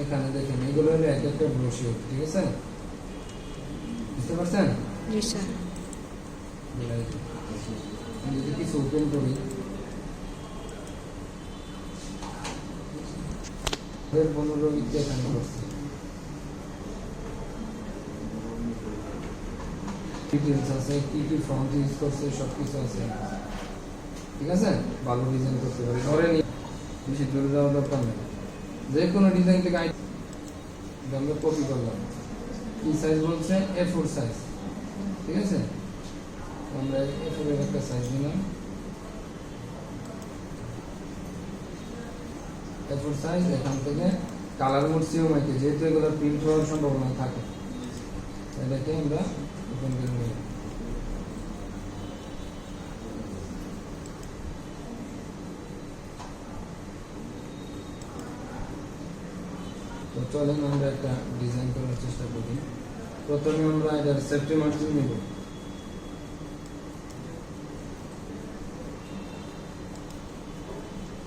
এখানে দেখেন এগুলো হলো এক একটা ব্রোশিওর, ঠিক আছে? বুঝতে পারছেন? জি স্যার। আমি যদি কিছু ওপেন করি, 15 এখানে করছি, ডিটেলস আছে, কি কি ফন্ট ইউজ করছে সব কিছু আছে, ঠিক আছে? ভালো ডিজাইন করতে পারি, ধরে নিয়ে বেশি দূরে যাওয়া দরকার নেই, যে কোনো ডিজাইন থেকে আমরা কপি করলাম। কি সাইজ বলছে? A4 সাইজ, ঠিক আছে? আমরা A4 এর একটা সাইজ নিলাম, A4 সাইজ। এখান থেকে কালার মোড সিওমাইকে, যেহেতু এগুলো প্রিন্ট হওয়ার সম্ভাবনা থাকে, এটাকে আমরা ওপেন করে নিলাম। তো চলেন আমরা একটা ডিজাইন করার চেষ্টা করি। প্রথমে আমরা এটার সেফটি মার্জিন নেব।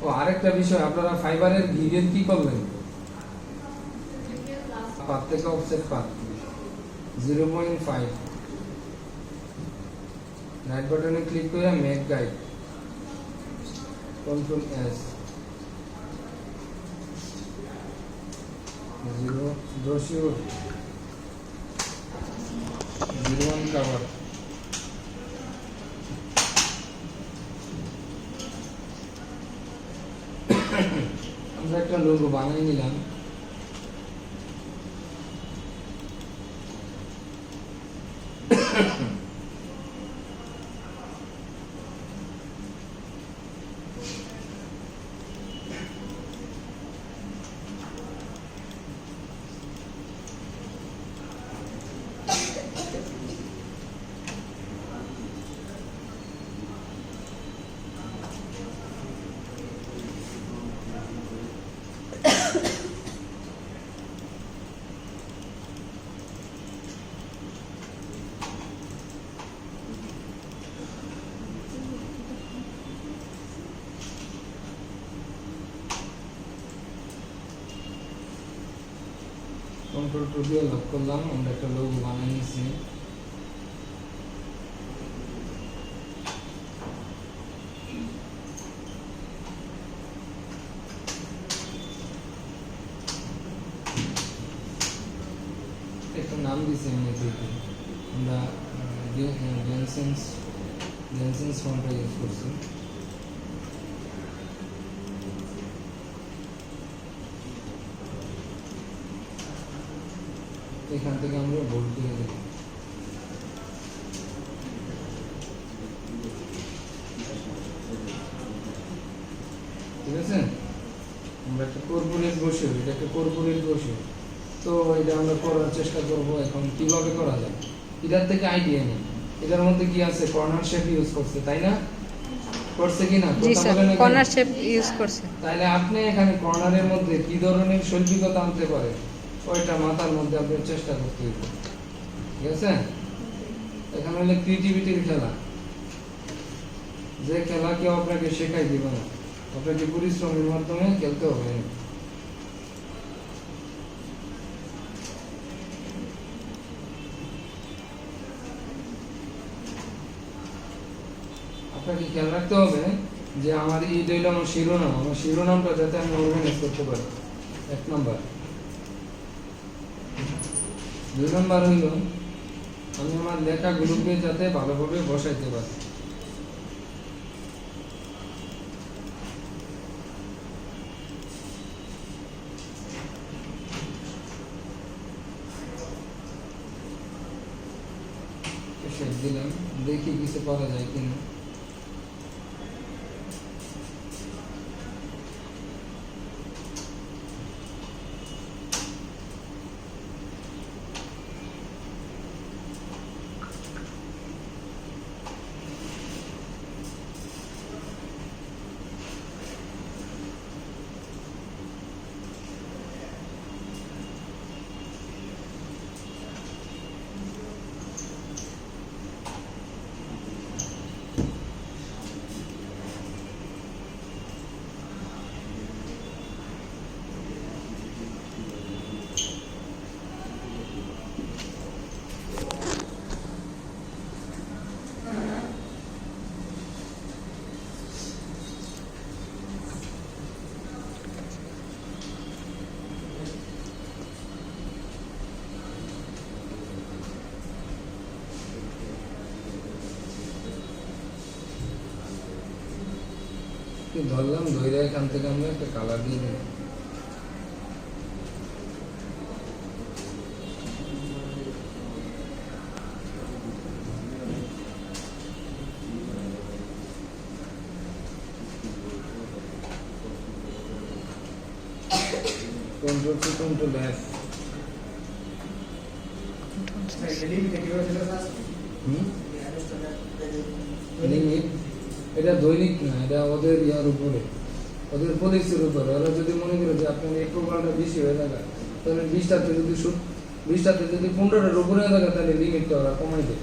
ও আরেকটা বিষয়, আপনারা ফাইবারের গিগের কি করবেন? পাত থেকে অফসেট পাত 0.5, রাইট বাটনে ক্লিক করে make guide, control S, 0 brochure 01 cover. আমরা একটা লোগো বানিয়ে নিলাম। কন্ট্রোল টু দিয়ে লক করলাম, আমরা একটা লোগো বানিয়ে নিয়েছি। একটা নাম দিয়েছি আমি এদিকে, আমরা জেনসেন্স ফন্টটা ইউজ করছি। এখান থেকে আমরা বোল্ড দিয়ে দেব। ঠিক আছে? আমরা একটা কর্পোরেট বসে, এটা একটা কর্পোরেট বসে, তো এটা আমরা করার চেষ্টা করব। এখন কিভাবে করা যায়, এটার থেকে আইডিয়া নেই। এটার মধ্যে কি আছে? কর্নার শেপ ইউজ করছে, তাই না? করছে কি না? জি স্যার, কর্নার শেপ ইউজ করছে। তাহলে আপনি এখানে কর্নারের মধ্যে কি ধরনের শৈল্পিকতা আনতে পারে, ওইটা মাথার মধ্যে আপনি চেষ্টা করতে হবে, ঠিক আছে? এখানে হলে ক্রিয়েটিভিটির খেলা, যে খেলা কেউ আপনাকে শেখাই দিবে না, আপনাকে পরিশ্রমের মাধ্যমে খেলতে হবে। আপনাকে খেয়াল রাখতে হবে যে আমার এই হইল আমার শিরোনাম, আমার শিরোনামটা যাতে আমি অর্গানাইজ করতে পারি, 1 নম্বর। 2 নম্বর হইল আমি আমার লেখাগুলোকে যাতে ভালোভাবে বসাইতে পারি। দিলাম, দেখি কিছু করা যায় কিনা। কি ধরলাম, ধরে এখান থেকে আমরা একটা কালার দিয়ে দিলাম। Control C control F. Limit এটা দৈনিক না, এটা ওদের ইয়ার উপরে, ওদের পলিসির উপরে। ওরা যদি মনে করে যে আপনার এই প্রোগ্রামটা বেশি হয়ে থাকে, তাহলে 20টাতে যদি 20টাতে যদি 15টার উপরে হয়ে থাকে, তাহলে লিমিটটা ওরা কমাই দেয়।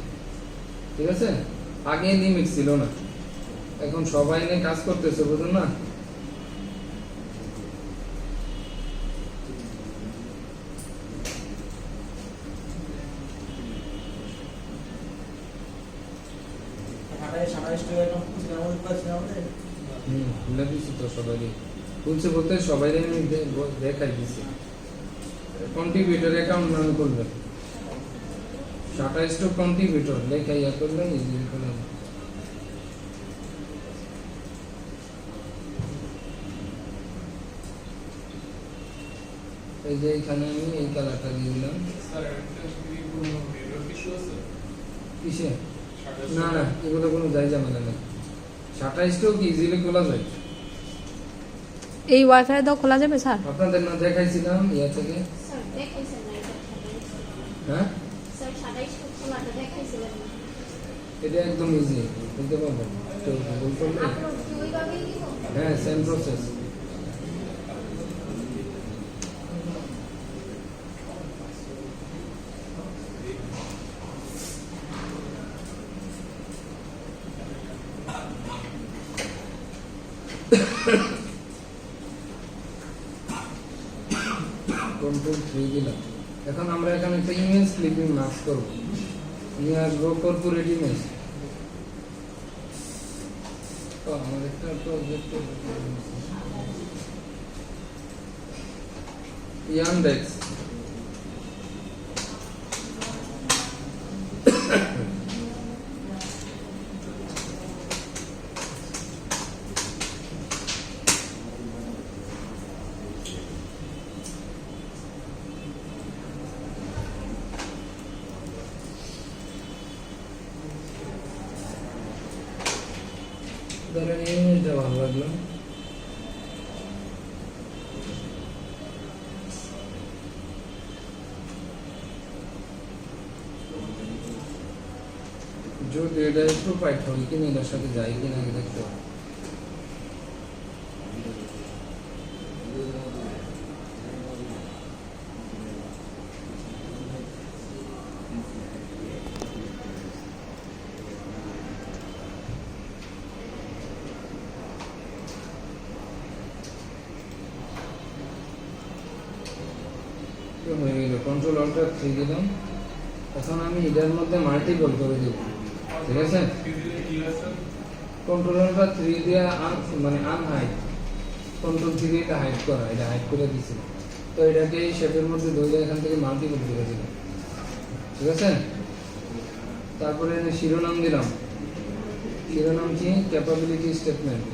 ঠিক আছে, আগে লিমিট ছিল না, এখন সবাই নিয়ে কাজ করতেছে, বুঝুন না। খুলে দিচ্ছি তো সবাই খুলছে, বলতে সবাই আমি দেখাই দিচ্ছি। কন্ট্রিবিউটর অ্যাকাউন্ট নাম করবেন, 27 কন্ট্রিবিউটর লেখা ইয়া করবেন, ইজি করবেন। এই যে এখানে আমি এই কালারটা দিয়ে দিলাম। কিসে? না না, এগুলো কোনো যাই ঝামেলা নেই। 27টাও কি ইজিলি খোলা যায়। এই ওয়াইফাই দাও খোলা যাবে স্যার? আপনাদের না দেখাইছিলাম ইয়া থেকে? স্যার দেখাইছেন না এটা 27? হ্যাঁ স্যার 27 খোলাটা দেখাইছিলেন না? এটা একদম ইজি, বুঝতে পারবেন তো, ভুল করলে। আপলোড কি ওইভাবেই দিব? হ্যাঁ, সেম প্রসেস। কন্ট্রোল 3 দিলাম। এখন আমরা এখানে একটা ইমেজ ক্লিপিং মাস্ক করব, নিয়ে আসবো কর্পোরেট ইমেজ। তো আমার একটা প্রজেক্ট ইয়ানডেক্স, ধরেন এই ইমেজটা ভালো লাগলো, যদি এটা একটু পাইট হয় কিনা, এটার সাথে যায় কিনা আগে দেখতে হবে। হয়ে গেল, কন্ট্রোল অল্টার 3 দিলাম। এখন আমি এটার মধ্যে মাল্টিপল করে দেব, ঠিক আছে। কন্ট্রোল অল্টার 3 দিয়ে মানে আনহাইড, কন্ট্রোল 3 এটা হাইড করা, এটা হাইড করে দিয়েছিল। তো এটাকে এই শেপের মধ্যে ধরে এখান থেকে মাল্টিপল করে দিলাম, ঠিক আছে। তারপরে শিরোনাম দিলাম, শিরোনাম কি? Capability statement.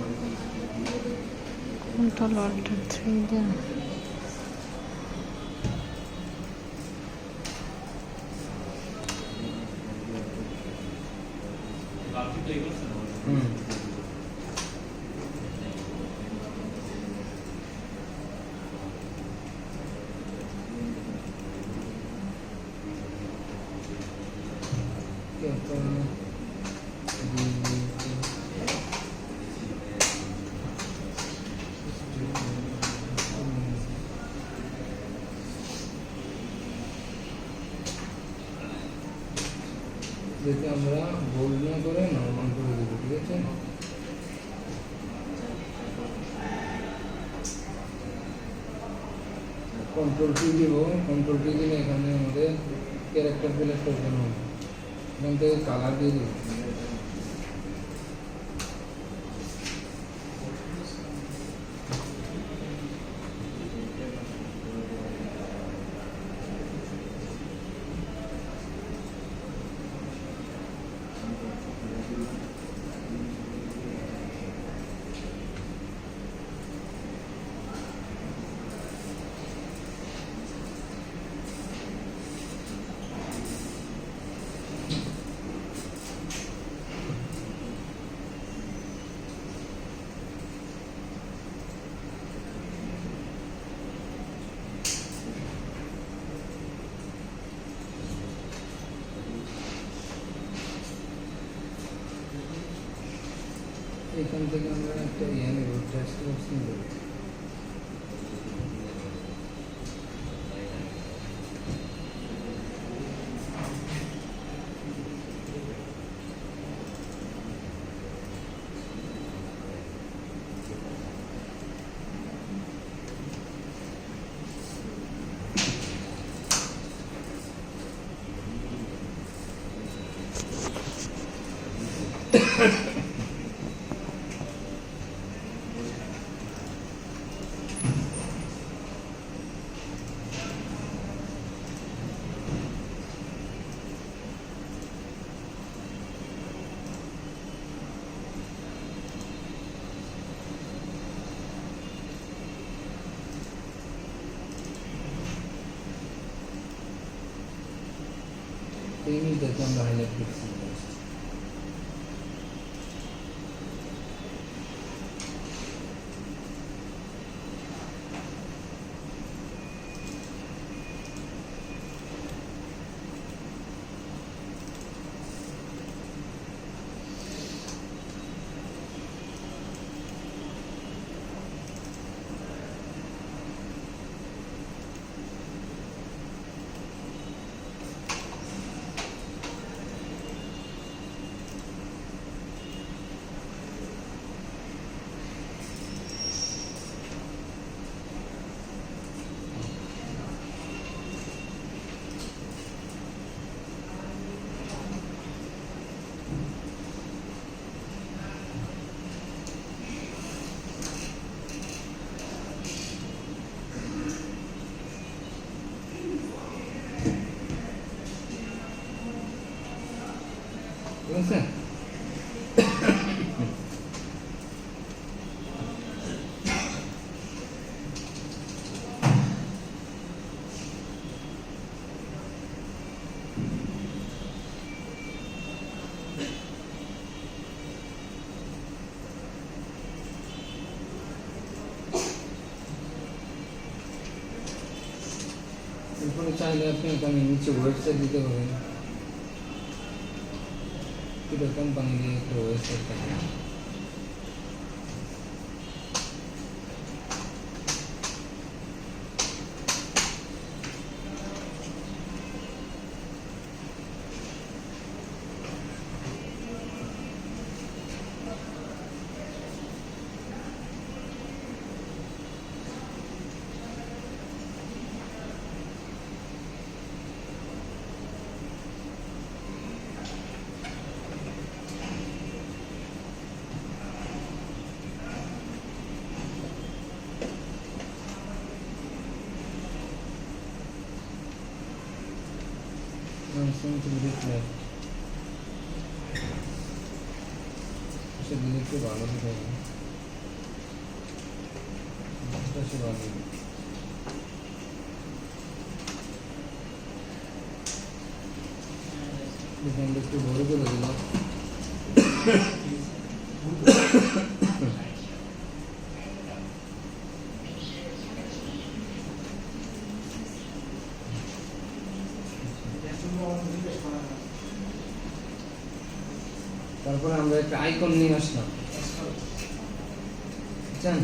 কন্ট্রোল অল্টার 3 দেন। যেটা আমরা বোল্ড না করে নরমাল করে দেবো, ঠিক আছে। কন্ট্রোল কি দিব? কন্ট্রোল কি দিলে এখানে আমাদের ক্যারেক্টার সিলেক্ট করতে হবে, এখান থেকে কালার দিয়ে দিব। এখান থেকে আমরা একটা ইয়ে নেব, টেস্ট বক্স নেব। এই মিটারকে আমরা হাইলাইট করছি। ঠিক আছে? এরপরে চাইলে আপনি এখানে নিচে ওয়েবসাইট দিতে পারেন। এটা কোম্পানি দিয়ে একটা ওয়েবসাইট থাকে। সেদিকে একটু ভালো দিতে হবে। সে ভালো দিবে। এখানটা একটু বড় করে দিলাম। তারপরে আমরা একটা আইকন নিয়ে আসলাম। বুঝছেন?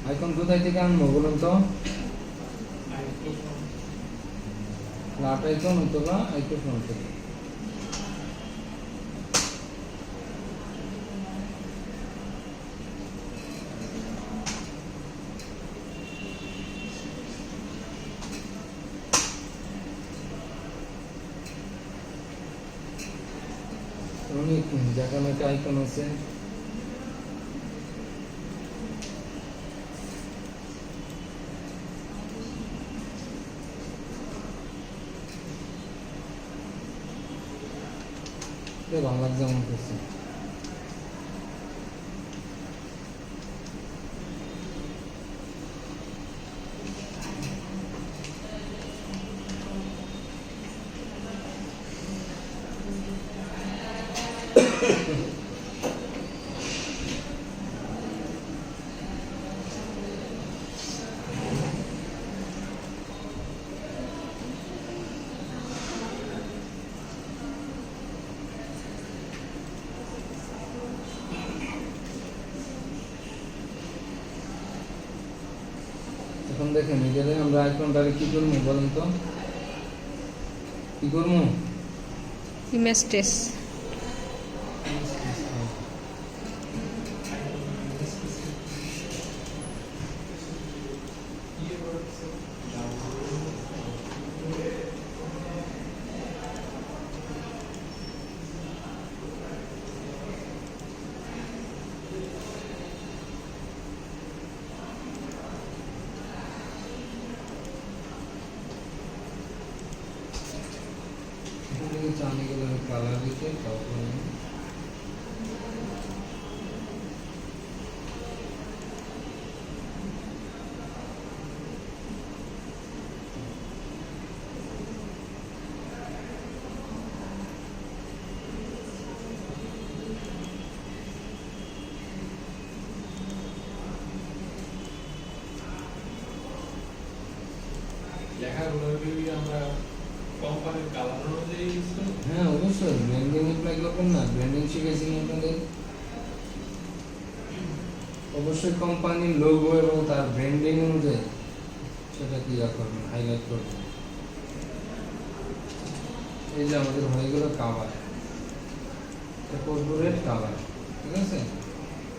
আইকন কোথায় থেকে আনবো বলুন তো? ফ্ল্যাট আইকন অথবা আইকন ফ্রন্ট থেকে। অনেক যেখানে একটা আইকন আছে ভালো লাগছে আমার কাছে। দেখেন এখানে আমরা আইকনটারে কি করবো বলেন তো, কি করবো? ইমেজ টেস্ট চান এগুলো কালার দিতে, তারপরে লেখাগুলো কি আমরা কোম্পানির কালার অনুযায়ী ইউজ করি? হ্যাঁ অবশ্যই ব্র্যান্ডিং অ্যাপ্লাই করবেন না, ব্র্যান্ডিং শিখেছি না আপনাদের। অবশ্যই কোম্পানির লোগো এবং তার ব্র্যান্ডিং অনুযায়ী সেটা ক্লিয়ার করবেন, হাইলাইট করবেন। এই যে আমাদের হয়ে গেল কাভার, কর্পোরেট কাভার, ঠিক আছে।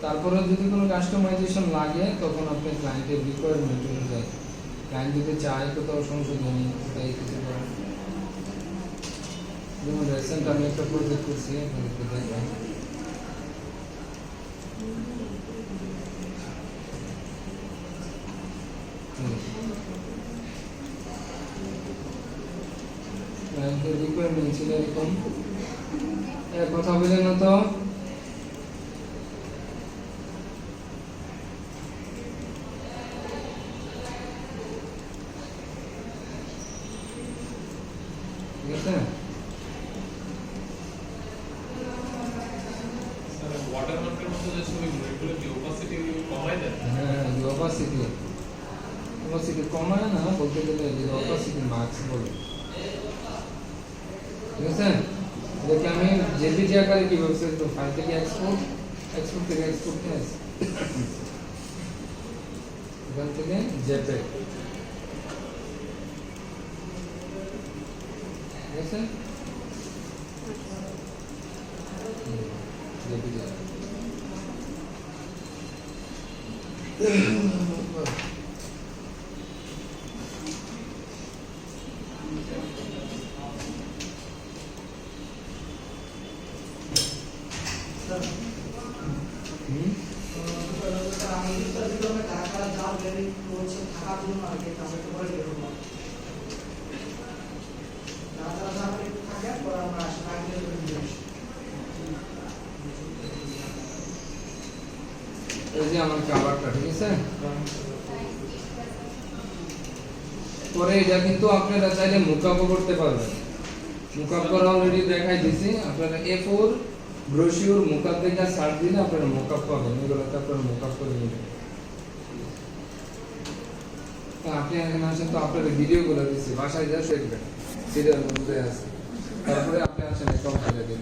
তারপরে যদি কোনো কাস্টমাইজেশন লাগে তখন আপনি ক্লায়েন্টের রিকোয়ারমেন্ট অনুযায়ী, ক্লায়েন্ট যদি চায় কোথাও সংশোধনী তাই কিছু করেন। যেমন রিসেন্ট আমি একটা প্রজেক্ট করছি, আপনাদেরকে দেখাই। ক্লায়েন্টের রিকোয়ারমেন্ট ছিল এরকম, কথা বলে না তো ঠিক আছে। স্যার ওয়াটারমার্কের মধ্যে যে ছবিগুলো এগুলো কি ওপাসিটি কমায় দেন? হ্যাঁ অপাসিটি কমায় না, বলতে গেলে অপাসিটি মার্কস বলে, ঠিক আছে। এটাকে আমি জেপিজি আকারে কিভাবে সেভ করব? ফাইল থেকে এক্সপোর্ট, এক্সপোর্ট থেকে এক্সপোর্ট এস, এখান থেকে জেপেগ, ঠিক আছে। জেপিজি এই যে আমার কাভারটা, ঠিক আছে। পরে এটা কিন্তু আপনারা চাইলে মুকআপও করতে পারবেন। মুকআপ করা অলরেডি দেখাই দিছি, আপনারা A4 ব্রোশিওর মুকআপ দেখে সার্চ দিলে আপনারা মুকআপ পাবেন, এগুলোতে আপনারা মুকআপ করে নেবেন। তো আপনি এখানে আসেন, তো আপনাদের ভিডিওগুলো দিচ্ছি, বাসায় যা দেখবেন সিরিয়াল মধ্যে আছে, তারপরে আপনি আসেন অ্যাকাউন্ট খুলে দিন।